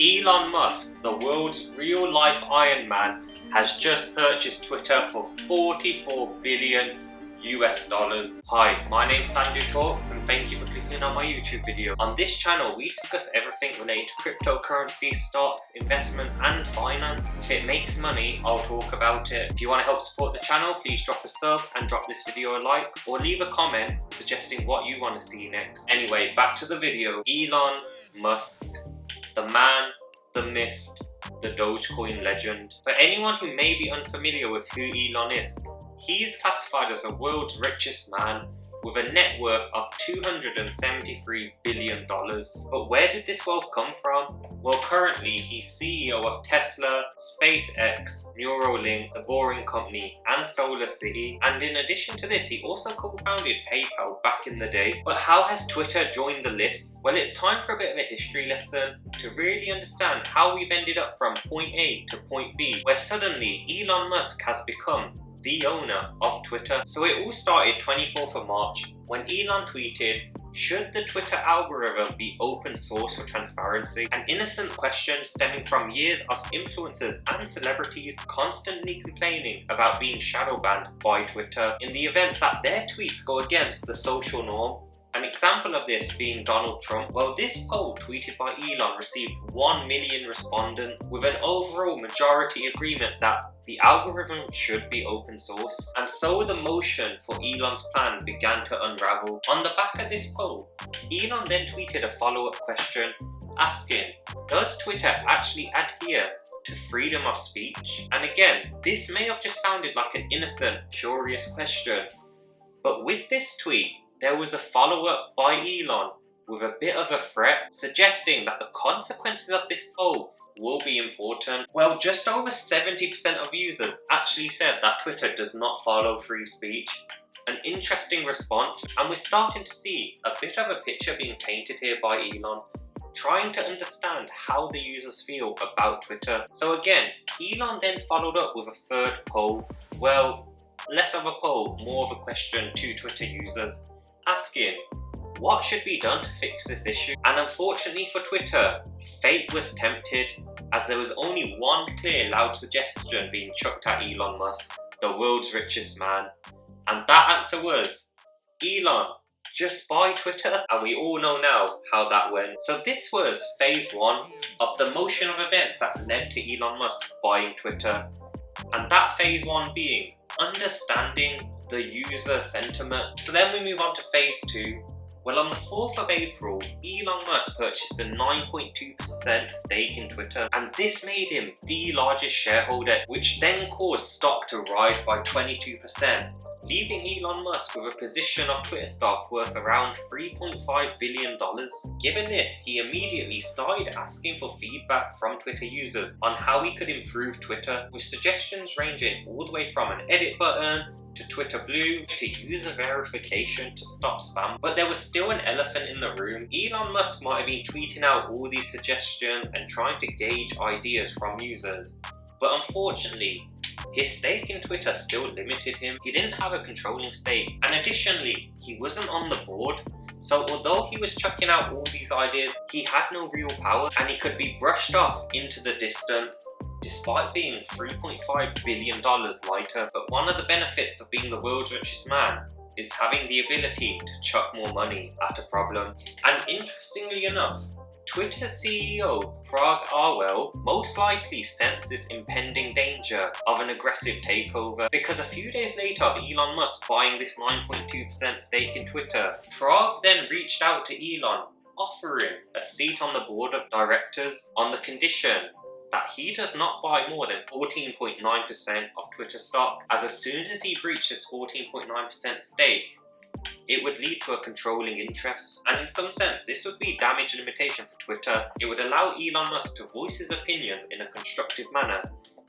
Elon Musk, the world's real-life Iron Man, has just purchased Twitter for $44 billion. Hi, my name's Sandu Talks and thank you for clicking on my YouTube video. On this channel, we discuss everything related to cryptocurrency, stocks, investment and finance. If it makes money, I'll talk about it. If you want to help support the channel, please drop a sub and drop this video a like or leave a comment suggesting what you want to see next. Anyway, back to the video. Elon Musk, the man, the myth, the Dogecoin legend. For anyone who may be unfamiliar with who Elon is, he is classified as the world's richest man with a net worth of $273 billion. But where did this wealth come from? Well, currently he's CEO of Tesla, SpaceX, Neuralink, The Boring Company and Solar City. And in addition to this, he also co-founded PayPal back in the day. But how has Twitter joined the list? Well, it's time for a bit of a history lesson to really understand how we've ended up from point A to point B, where suddenly Elon Musk has become the owner of Twitter. So it all started 24th of March when Elon tweeted, "Should the Twitter algorithm be open source for transparency?" An innocent question stemming from years of influencers and celebrities constantly complaining about being shadow banned by Twitter in the events that their tweets go against the social norm. An example of this being Donald Trump. Well, this poll tweeted by Elon received 1 million respondents with an overall majority agreement that the algorithm should be open source. And so the motion for Elon's plan began to unravel. On the back of this poll, Elon then tweeted a follow-up question asking, does Twitter actually adhere to freedom of speech? And again, this may have just sounded like an innocent, curious question. But with this tweet, there was a follow-up by Elon with a bit of a threat, suggesting that the consequences of this poll will be important. Well, just over 70% of users actually said that Twitter does not follow free speech. An interesting response, and we're starting to see a bit of a picture being painted here by Elon, trying to understand how the users feel about Twitter. So again, Elon then followed up with a third poll. Well, less of a poll, more of a question to Twitter users, asking what should be done to fix this issue. And unfortunately for Twitter, fate was tempted, as there was only one clear loud suggestion being chucked at Elon Musk, the world's richest man. And that answer was, Elon, just buy Twitter. And we all know now how that went. So this was phase one of the motion of events that led to Elon Musk buying Twitter. And that phase one being understanding the user sentiment. So then we move on to phase two. Well, on the 4th of April, Elon Musk purchased a 9.2% stake in Twitter, and this made him the largest shareholder, which then caused stock to rise by 22%, leaving Elon Musk with a position of Twitter stock worth around $3.5 billion. Given this, he immediately started asking for feedback from Twitter users on how he could improve Twitter, with suggestions ranging all the way from an edit button to Twitter Blue, to user verification to stop spam. But there was still an elephant in the room. Elon Musk might have been tweeting out all these suggestions and trying to gauge ideas from users. But unfortunately, his stake in Twitter still limited him. He didn't have a controlling stake, and additionally, he wasn't on the board. So although he was chucking out all these ideas, he had no real power and he could be brushed off into the distance, despite being $3.5 billion lighter. But one of the benefits of being the world's richest man is having the ability to chuck more money at a problem. And interestingly enough, Twitter's CEO, Parag Arwell, most likely sensed this impending danger of an aggressive takeover, because a few days later of Elon Musk buying this 9.2% stake in Twitter, Parag then reached out to Elon, offering a seat on the board of directors on the condition that he does not buy more than 14.9% of Twitter stock, as soon as he breaches 14.9% stake, it would lead to a controlling interest. And in some sense, this would be damage limitation for Twitter. It would allow Elon Musk to voice his opinions in a constructive manner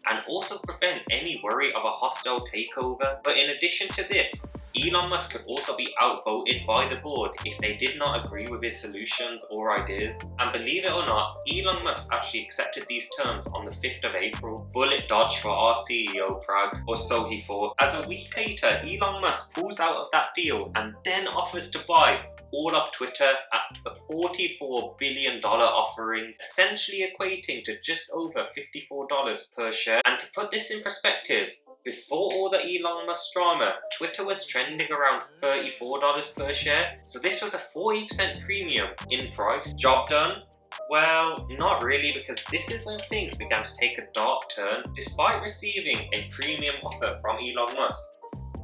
and also prevent any worry of a hostile takeover. But in addition to this, Elon Musk could also be outvoted by the board if they did not agree with his solutions or ideas. And believe it or not, Elon Musk actually accepted these terms on the 5th of April. Bullet dodge for our CEO, Parag, or so he thought. As a week later, Elon Musk pulls out of that deal and then offers to buy all of Twitter at a $44 billion offering, essentially equating to just over $54 per share. And to put this in perspective, before all the Elon Musk drama, Twitter was trending around $34 per share, so this was a 40% premium in price. Job done? Well, not really, because this is when things began to take a dark turn. Despite receiving a premium offer from Elon Musk,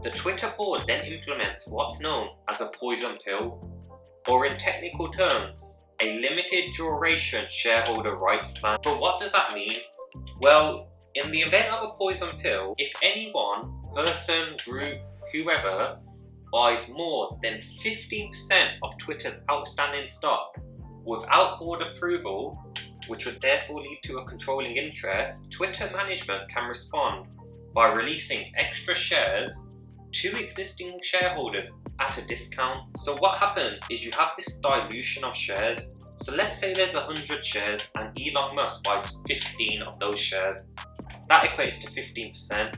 the Twitter board then implements what's known as a poison pill, or in technical terms, a limited duration shareholder rights plan. But what does that mean? Well, in the event of a poison pill, if anyone, person, group, whoever, buys more than 15% of Twitter's outstanding stock without board approval, which would therefore lead to a controlling interest, Twitter management can respond by releasing extra shares to existing shareholders at a discount. So what happens is you have this dilution of shares. So let's say there's 100 shares and Elon Musk buys 15 of those shares. That equates to 15%.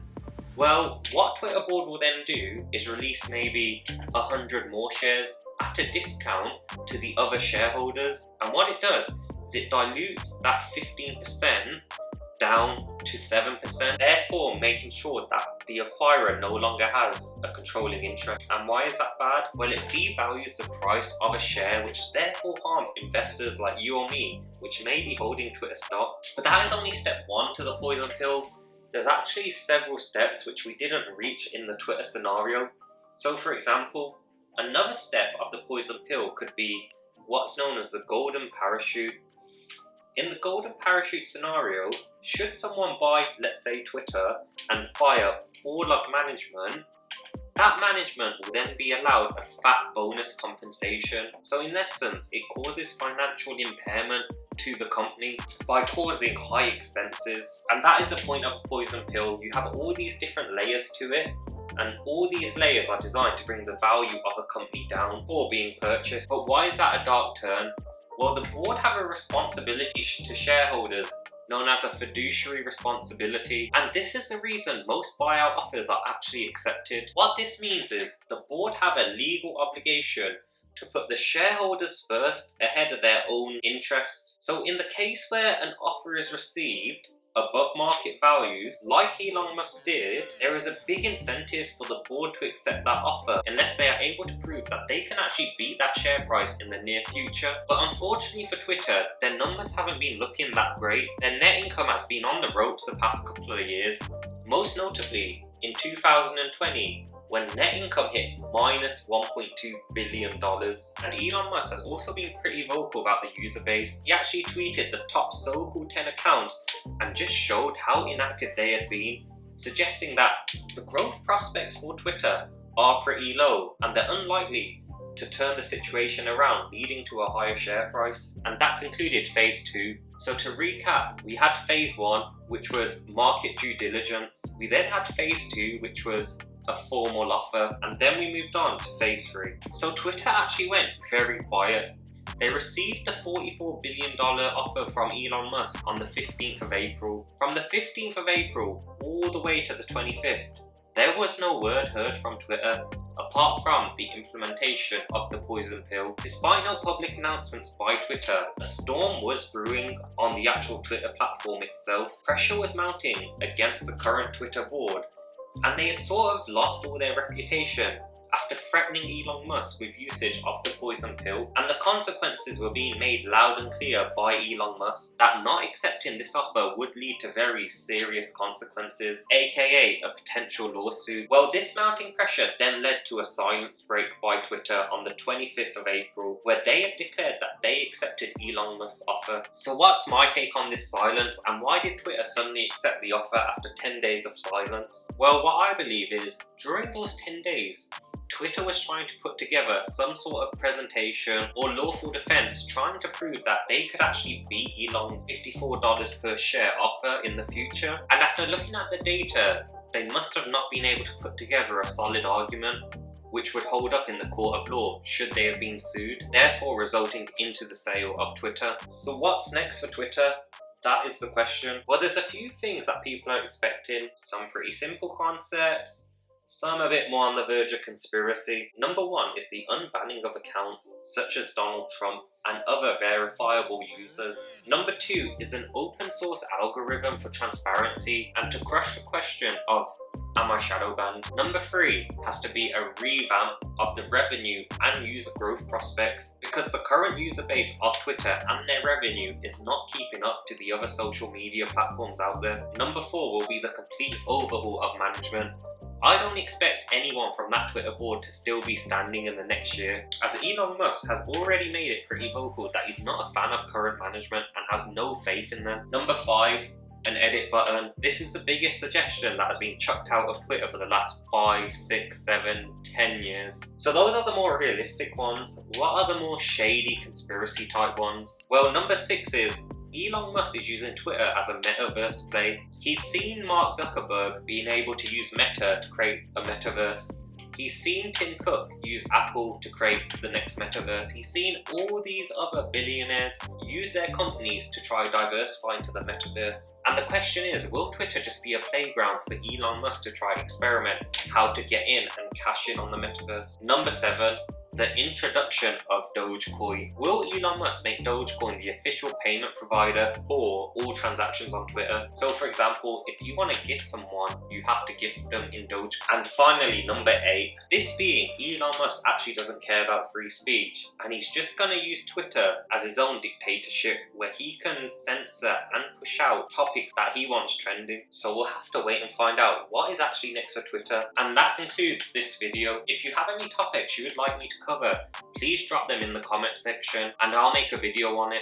Well, what Twitter board will then do is release maybe 100 more shares at a discount to the other shareholders. And what it does is it dilutes that 15% down to 7%, therefore making sure that the acquirer no longer has a controlling interest. And why is that bad? Well, it devalues the price of a share, which therefore harms investors like you or me, which may be holding Twitter stock. But that is only step one to the poison pill. There's actually several steps which we didn't reach in the Twitter scenario. So for example, another step of the poison pill could be what's known as the golden parachute. In the golden parachute scenario, should someone buy, let's say, Twitter and fire all of management, that management will then be allowed a fat bonus compensation. So in essence, it causes financial impairment to the company by causing high expenses. And that is the point of a poison pill. You have all these different layers to it, and all these layers are designed to bring the value of a company down before being purchased. But why is that a dark turn? Well, the board have a responsibility to shareholders known as a fiduciary responsibility, and this is the reason most buyout offers are actually accepted. What this means is the board have a legal obligation to put the shareholders first ahead of their own interests. So in the case where an offer is received above market value, like Elon Musk did, there is a big incentive for the board to accept that offer unless they are able to prove that they can actually beat that share price in the near future. But unfortunately for Twitter, their numbers haven't been looking that great. Their net income has been on the ropes the past couple of years, most notably in 2020, when net income hit minus $1.2 billion. And Elon Musk has also been pretty vocal about the user base. He actually tweeted the top so-called 10 accounts and just showed how inactive they had been, suggesting that the growth prospects for Twitter are pretty low and they're unlikely to turn the situation around, leading to a higher share price. And that concluded phase 2. So to recap, we had phase 1, which was market due diligence. We then had phase 2, which was a formal offer, and then we moved on to phase 3. So Twitter actually went very quiet. They received the $44 billion offer from Elon Musk on the 15th of April. From the 15th of April all the way to the 25th, there was no word heard from Twitter, apart from the implementation of the poison pill. Despite no public announcements by Twitter, a storm was brewing on the actual Twitter platform itself. Pressure was mounting against the current Twitter board, and they had sort of lost all their reputation after threatening Elon Musk with usage of the poison pill, and the consequences were being made loud and clear by Elon Musk that not accepting this offer would lead to very serious consequences, aka a potential lawsuit. Well, this mounting pressure then led to a silence break by Twitter on the 25th of April, where they had declared that they accepted Elon Musk's offer. So what's my take on this silence, and why did Twitter suddenly accept the offer after 10 days of silence? Well, what I believe is, during those 10 days, Twitter was trying to put together some sort of presentation or lawful defense, trying to prove that they could actually beat Elon's $54 per share offer in the future. And after looking at the data, they must have not been able to put together a solid argument which would hold up in the court of law should they have been sued, therefore resulting into the sale of Twitter. So what's next for Twitter? That is the question. Well, there's a few things that people are expecting, some pretty simple concepts, Some a bit more on the verge of conspiracy. Number 1 is the unbanning of accounts such as Donald Trump and other verifiable users. Number 2 is an open source algorithm for transparency and to crush the question of am I shadow banned? Number 3 has to be a revamp of the revenue and user growth prospects because the current user base of Twitter and their revenue is not keeping up to the other social media platforms out there. Number 4 will be the complete overhaul of management. I don't expect anyone from that Twitter board to still be standing in the next year, as Elon Musk has already made it pretty vocal that he's not a fan of current management and has no faith in them. Number 5, an edit button. This is the biggest suggestion that has been chucked out of Twitter for the last 5, 6, 7, 10 years. So those are the more realistic ones. What are the more shady conspiracy type ones? Well, number 6 is Elon Musk is using Twitter as a metaverse play. He's seen Mark Zuckerberg being able to use Meta to create a metaverse. He's seen Tim Cook use Apple to create the next metaverse. He's seen all these other billionaires use their companies to try diversify into the metaverse. And the question is, will Twitter just be a playground for Elon Musk to try experiment how to get in and cash in on the metaverse? Number 7, the introduction of Dogecoin. Will Elon Musk make Dogecoin the official payment provider for all transactions on Twitter? So for example, if you want to gift someone, you have to gift them in Dogecoin. And finally, number 8, this being Elon Musk actually doesn't care about free speech and he's just going to use Twitter as his own dictatorship where he can censor and push out topics that he wants trending. So we'll have to wait and find out what is actually next for Twitter. And that concludes this video. If you have any topics you would like me to cover, please drop them in the comment section and I'll make a video on it.